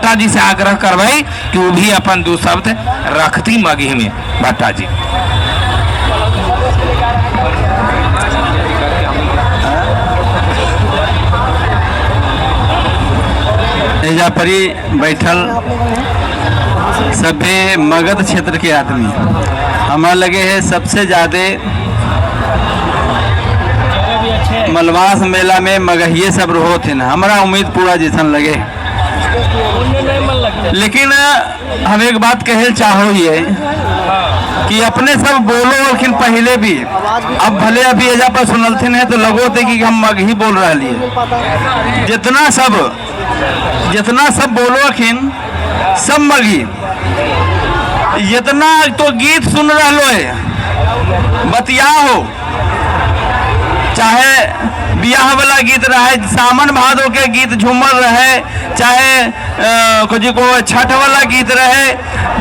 भट्टा जी से आग्रह करवाई कि वो भी अपन दो शब्द रखती मगही में। भट्टा जी एजा परी बैठल सभे मगध क्षेत्र के आदमी हमारा लगे है सबसे ज्यादा मलवास मेला में मगहिए सब रहो थे ना। हमारा उम्मीद पूरा जैसन लगे, लेकिन हम एक बात कहे चाहो ये कि अपने सब बोलो लेकिन पहले भी अब भले अभी एजा पर सुनलथिन है तो लगो थे कि हम मगही बोल रही है। जितना सब बोलो अखिन सब मगही, जितना तो गीत सुन रहा है बतिया हो, चाहे बियाह वाला गीत रहे, सावन भादो के गीत झूमर रहे, चाहे कुछ को छठ वाला गीत रहे,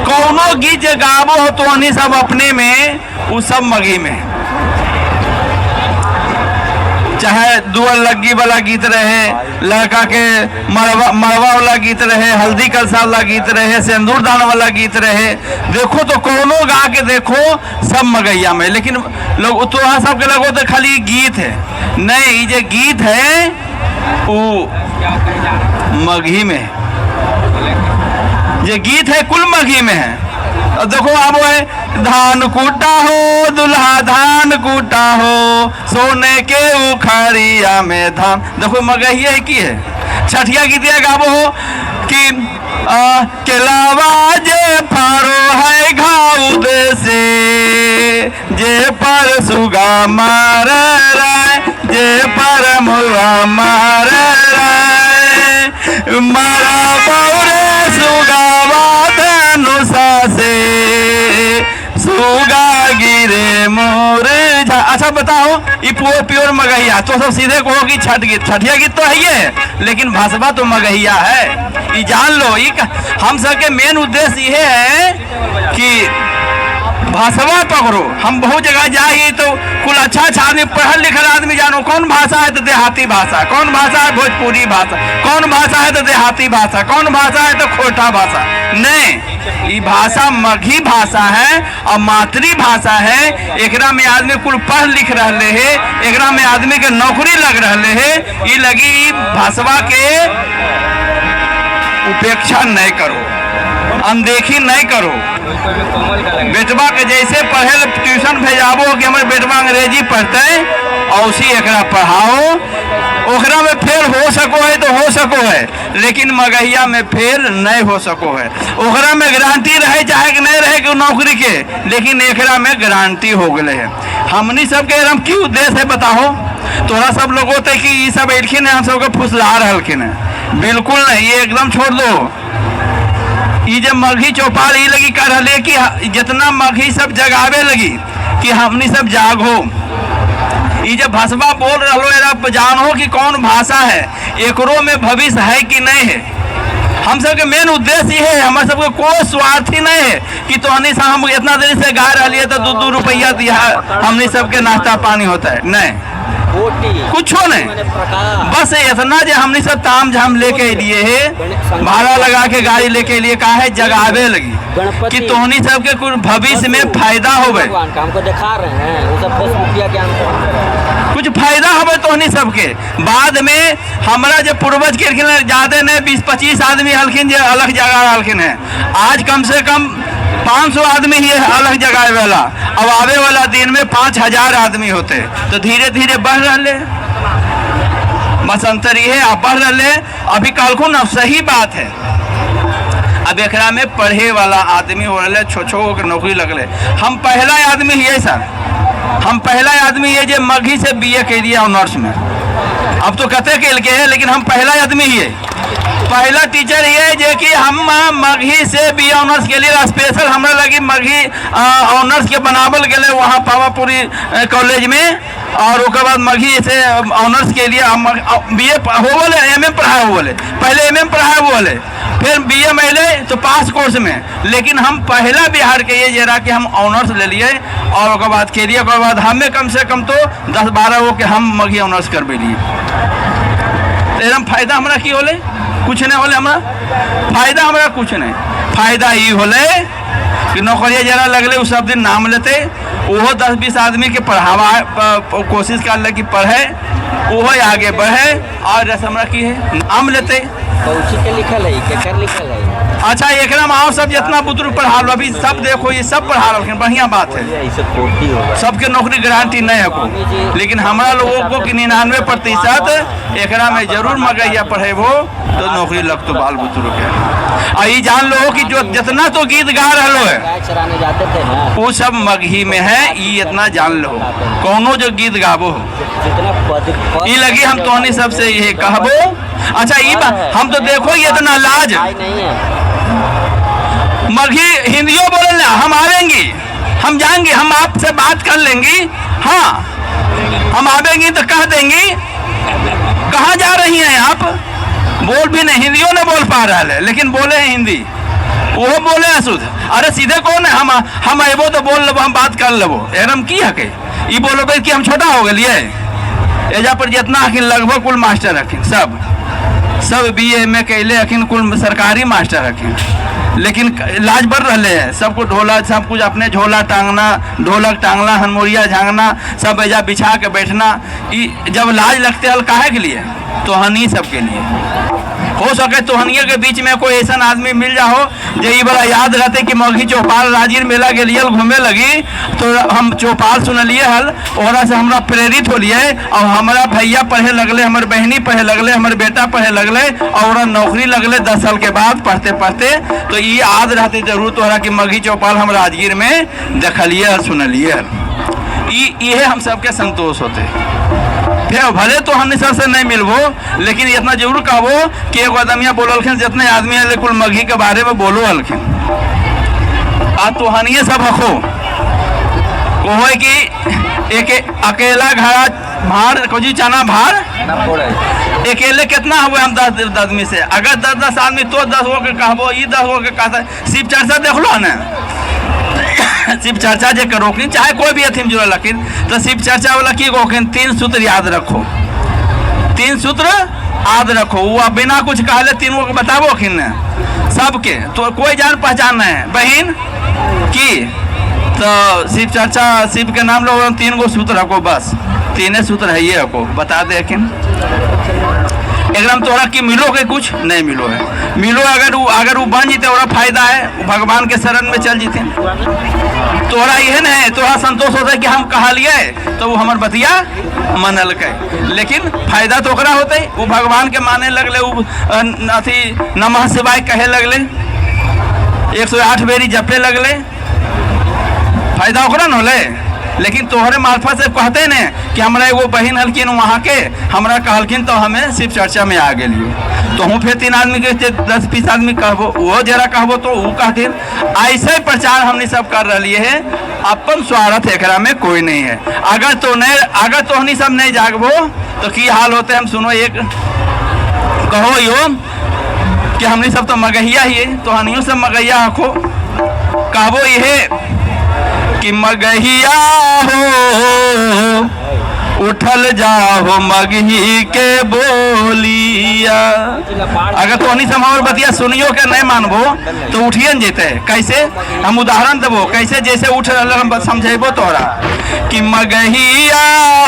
कौनो गीत जो गावो हो तो उन्हीं सब अपने में वो सब मगी में, चाहे दुअल लग्गी वाला गीत रहे, लड़का के मरवा वाला गीत रहे, हल्दी कलसा वाला गीत रहे, सिंदूर दान वाला गीत रहे, देखो तो कोनो गा के देखो सब मगैया में। लेकिन लोग तो सबके लगो तो खाली गीत है, नहीं ये गीत है वो मगही में, ये गीत है कुल मगही में है। देखो अब है धान कूटा हो दुल्हा धान कूटा हो, सोने के उखड़िया में धान, देखो मगहिया की है। छठिया गीतिया गावो हो कि केलावा जे फारो है घाव से, जे पर सुगा मार राय, जे पर मुर्गा मार राय, मारा बौरे सुगावा धनुषा से, सुगा गिरे मोर। अच्छा बताओ ये प्योर मगहिया तो सब सीधे कहो कि छठ गीत, छठिया गीत तो है ये, लेकिन भाषा तो मगहिया है, ये जान लो। ये हम सबके मेन उद्देश्य ये है कि भाषा पकड़ो। हम बहुत जगह जाइए तो कुल अच्छा आदमी पढ़ल लिखल आदमी जानो कौन भाषा है तो देहाती भाषा, कौन भाषा है भोजपुरी भाषा, कौन भाषा है तो देहाती भाषा, कौन भाषा है तो खोटा भाषा। नहीं, ये भाषा मगही भाषा है और मातृभाषा है। एकरा में आदमी कुल पढ़ लिख रहे है, एकरा में आदमी के नौकरी लग रहे है। ये लगी भाषा के उपेक्षा नहीं करो, अनदेखी नहीं करो। बेटवा के जैसे पढ़े ट्यूशन भेजाबो कि हमारे बेटवा अंग्रेजी पढ़ते और उसी एकरा पढ़ाओ, ओकरा में फेल हो सको है तो हो सको है, लेकिन मगहिया में फेल नहीं हो सको है। ओकरा में गारंटी रहे चाहे कि नहीं रहे कि नौकरी के, लेकिन एकरा में गारंटी हो गए है। हमनी सबके हम की उद्देश्य है बताओ? तोरा सब लोग होते कि ये सब एलखिन है हम सबके फुसला रहलखिन है, बिल्कुल नहीं, ये एकदम छोड़ दो। ये जब मगही चौपाल ये लगी कर रहे कि जितना मगही सब जगावे लगी कि हमनी सब जागो। ये जब भाषा बोल रहा जानो कि कौन भाषा है, एकरो में भविष्य है कि नहीं है। हम सबके मेन उद्देश्य ये है, हमारे सबके कोई स्वार्थी नहीं है कि तो हमने हम इतना देर से गा रही है तो 2-2 रुपया दिया हमने सबके नाश्ता पानी होता है, नहीं कुछ नहीं। बस इतना जो हमने सब ताम झाम लेके लिए है, भाड़ा लगा के गाड़ी लेके लिए कहा है जगावे लगी कि तोहनी सबके कुछ भविष्य में फायदा होवे, हमको दिखा रहे हैं वो सब फेसबुकिया के कुछ फायदा होवे तोहनी सबके। बाद में हमारा जो पूर्वज के ज्यादा नहीं 20-25 आदमी हल्किन जो अलग जगह हल्किन है, आज कम से कम 500 आदमी ही अलग जगह वाला, अब आवे वाला दिन में 5000 आदमी होते, तो धीरे धीरे बढ़ रहे। बस अंतर ये है आप बढ़ रहे। अभी कल ना सही बात है, अब एकरा में पढ़े वाला आदमी हो रहे, छो के नौकरी लगले। हम पहला आदमी ही है सर, हम पहला आदमी ये जो मगही से BA के लिए ऑनर्स में, अब तो कते के है, लेकिन हम पहला आदमी ही है, पहला टीचर ये जो कि हम मगही से BA ऑनर्स के लिए स्पेशल हमरा लगी मगही ऑनर्स के बनावल गए वहाँ पावापुरी कॉलेज में, और उसके बाद मगही से ऑनर्स के लिए BA हो बोले MM पढ़ाए हो बोले, पहले MM पढ़ाए हो बोले, फिर BA में ले तो पास कोर्स में, लेकिन हम पहला बिहार के ये जरा कि हम ऑनर्स ले लिए और उसके बाद के लिए उसके बाद हमें कम से कम तो 10-12 हो के हम मगही ऑनर्स कर लिए। एकदम फायदा हमरा की होले कुछ नहीं होले हमरा फायदा, हमरा कुछ नहीं फायदा ये होले कि नौकरिया जरा लगले उ सब दिन नाम लेते, वो 10-20 आदमी के पढ़ावा कोशिश कर ले कि पढ़े, वो आगे बढ़े, और रस हमरा की है नाम लेते। तो उसी के लिखल है के कर लिखल है। अच्छा एकरा में आओ सब जितना बुतरू पढ़ा लो, अभी सब देखो ये सब पढ़ा लो, बढ़िया बात है, ऐसे कोटी होगा सबके नौकरी गारंटी नहीं है को, लेकिन हमारा लोगों को कि 99% एकरा में जरूर मगैया पढ़ेबो तो नौकरी लग तो बाल बुतरू के। और ये जान लो कि जो जितना तो गीत गा रहा है गाय चराने जाते थे ना, वो सब मगही में है, ये इतना जान लो कौनो जो गीत गाबो जितना पद ये लगी हम तोहनी सबसे ये कहबो। अच्छा ये हम तो देखो ये इतना लाज नहीं है। मगही हिंदियों बोले ना, हम आवेंगी, हम जाएंगे, हम आपसे बात कर लेंगी, हाँ हम आवेंगी तो कह देंगी कहाँ जा रही हैं आप, बोल भी नहीं, हिंदियों ने बोल पा रहा है लेकिन बोले हैं हिंदी, वो बोले हैं शुद्ध। अरे सीधे कौन है, हम अबो तो बोल लेबो, हम बात कर लेबो, एकदम की हके ये बोलो कि हम छोटा हो गए एजा पर जितना हकिन लगभग कुल मास्टर रखिन, सब BA में कैले हकिन, कुल सरकारी मास्टर हकिन, लेकिन लाज बढ़ रहे हैं सबको, ढोला सब कुछ अपने झोला टांगना, ढोलक टांगना, हनमोरिया झांगना, सब ऐजा बिछा के बैठना, जब लाज लगते हल काहे के लिए, तो हनी सबके लिए। हो सके तो हनिया के बीच में कोई ऐसा आदमी मिल जाओ जो ये बड़ा याद रहते कि मगही चौपाल राजीर मेला के लिए घूमे लगी, तो हम चौपाल सुनलिए हल, ओरा से हमरा प्रेरित होलिए, और हमारा भैया पढ़े लगले, हमारे बहनी पढ़े लगले, हमारे बेटा पढ़े लगले, और नौकरी लगले 10 साल के बाद पढ़ते पढ़ते, तो ये याद रहते जरूर तोहरा कि मगही चौपाल हम राजगीर में देखलिए और सुनलिए। ये हम सबके संतोष होते, फिर भले तो हमने सर से नहीं मिलबो, लेकिन इतना जरूर कहबो कि एगो आदमिया बोललखिन जितने आदमी है कुल मगही के बारे में बोलो हलखिन, आ तो हनिए सब हखो वो है कि एक अकेला घड़ा भार खोजी चना भार अकेले कितना हुए हम 10 आदमी से, अगर 10 आदमी तो 10 हो के कहबो, ये 10 हो के कहता, शिव चर्चा देख लो ना, शिव चर्चा जे करो कि चाहे कोई भी अथीम जुड़ल लखिन, तो शिव चर्चा वाला की गोखिन 3 सूत्र याद रखो, 3 सूत्र याद रखो, वो बिना कुछ कहले 3 को बताबो खिन सबके, तो कोई जान पहचान नहीं है बहन की, तो शिव चर्चा शिव के नाम लो 3 गो सूत्र रखो, बस 3 सूत्र है ये रखो, बता दे खिन एकदम तोरा की मिलो के कुछ नहीं मिलो है, मिलो अगर वो बन जीते ओरा फायदा है, भगवान के शरण में चल जीते, तोरा यह नहीं तोरा संतोष होता है कि हम कहा लिए तो वो हमार बतिया मनल के, लेकिन फायदा तो ओकरा होते, वो भगवान के माने लगले, वो अथी नमः शिवाय कहे लगले, 108 बेरी जपे लगले, फायदा ओकरा न होले, लेकिन तोहरे मार्फत से कहते ने कि हमरा एगो बहन हलकिन वहाँ के, हमरा कहलकिन तो हमें शिव चर्चा में आ गेलियो, तो हूँ फिर 3 आदमी के 10-20 आदमी कहबो, वो जरा कहबो तो वो कहथिन, ऐसे प्रचार हमने सब कर रही है, अपन स्वार्थ एकरा में कोई नहीं है, अगर तो हमनी सब नहीं जागबो तो की हाल होते, हम सुनो एक कहो यो कि हमनी सब तो मगहिया ही है, तो हनियों सब मगहिया हको, कहबो यह कि मगहिया हो उठल जाओ मगही के बोलिया, अगर तो नहीं समावर बतिया सुनियो के नहीं मानबो तो उठिए न जेते, कैसे हम उदाहरण देबो, कैसे जैसे उठ रहा हम समझेबो तोरा कि मगहिया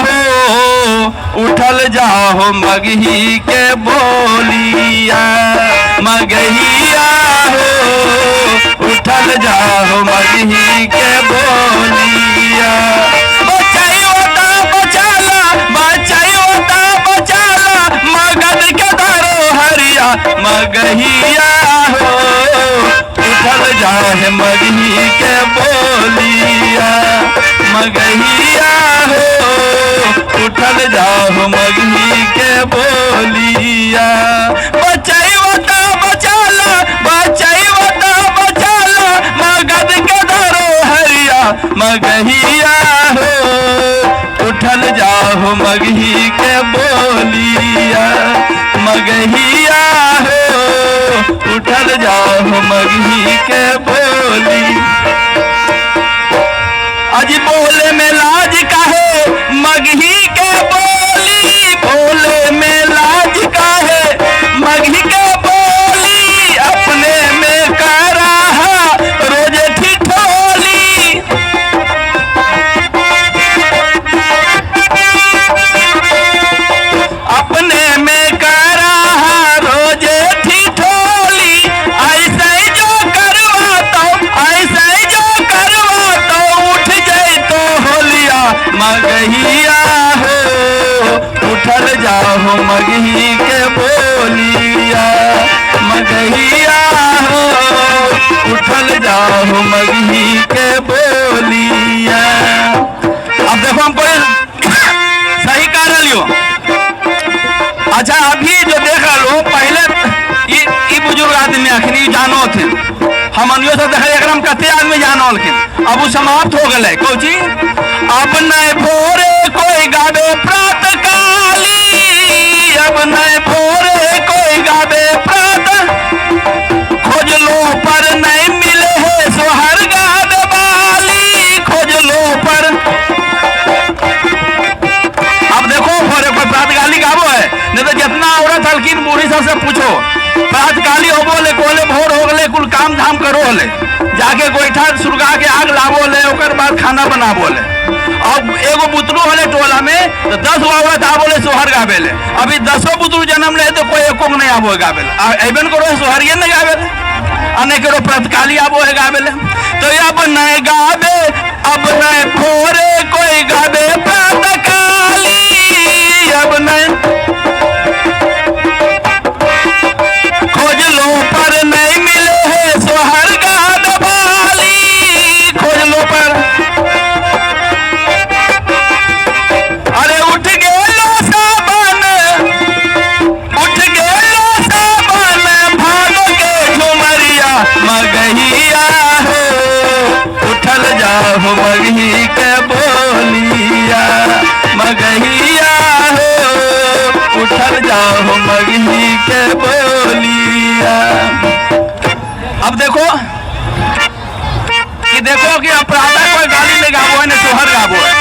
हो उठल जाओ मगही के बोलिया, मगहिया हो उठल जाओ मगही के बोलिया, मगहिया हो उठल जाए मगही के बोलिया, मगहिया हो उठल जाओ मगही के बोलिया, बचैवता बचाला मगध के धरो हरिया, मगहिया हो उठल जाओ मगही के बोलिया, मगहिया हो उठल जाओ मगही के बोली, आज बोले में लाज काहे मगही के बोली, बोले में लाज काहे मगही के बोली, हमनियो से देखे एकरा में कते आदमी जानल के अब उ समाप्त हो गए कौची अब नहीं भोरे कोई गावे प्रात काली अब नहीं भोरे कोई गावे प्रात खोज लो पर नहीं मिले है सोहर गावे वाली खोज लो पर अब देखो भोरे पर प्रात काली गावो है नहीं तो जितना औरत हल्किन बूढ़ी सबसे पूछो प्रात काली हो बोले कोले भोर हो गए कुल काम धाम करो ले जाके गोईठा सुरगा के आग लावो ले ओकर बाद खाना बनावो ले अब एगो बुतरू होले टोला में तो 10 औरत आवोले सोहर गावे ले अभी 10 बुतरू जन्म ले तो कोई एको नहीं आवो गावे अबन करो सोहरिये नहीं गावे ले अने करो प्रातकाली आवो है गावे ले तो अब नहीं गावे अब नहीं भोरे कोई गावे प्रातकाली अब नहीं खोज लो पर नहीं मिले है सोहर गावे वाली खोज लो पर अरे उठ गेलो सावन भागो के झुमरिया मगहिया हो उठल जाओ मगही के बोलिया मगहिया हो उठल जाओ मगही के बोलिया अब देखो कि अपराधा कोई गाली ले गावो है न सोहर गावो है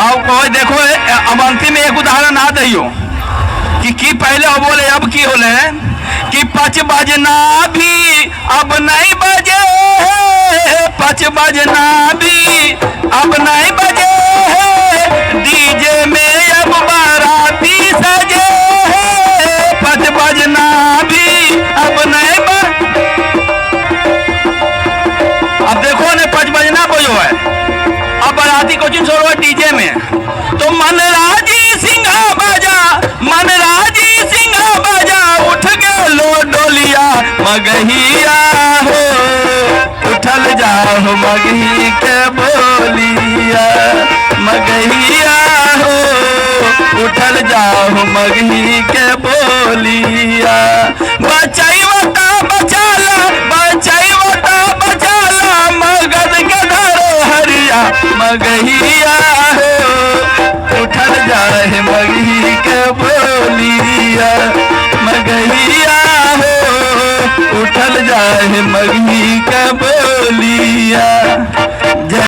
और कोई देखो अब अंतिम में एक उदाहरण आ दियो कि पहले अब बोले अब की होले कि 5 बजना भी अब नहीं बजे 5 बजना भी अब नहीं बजे डीजे में अब बाराती सजे 5 बजना भी अब नहीं अब देखो ने 5 बजना बजो है अब बाराती कोचिंग छोड़ो डीजे में तो मनराजी सिंघा बाजा उठ गेलो डोलिया मगहिया हो उठल जाओ मगही के बोलिया मगहिया हो उठल जाओ मगही के बोलिया बचाईवता बचाला मगध के धरो हरिया मगहिया हो उठल जाए मगही के बोलिया मगहिया हो उठल जाए मगही के बोलिया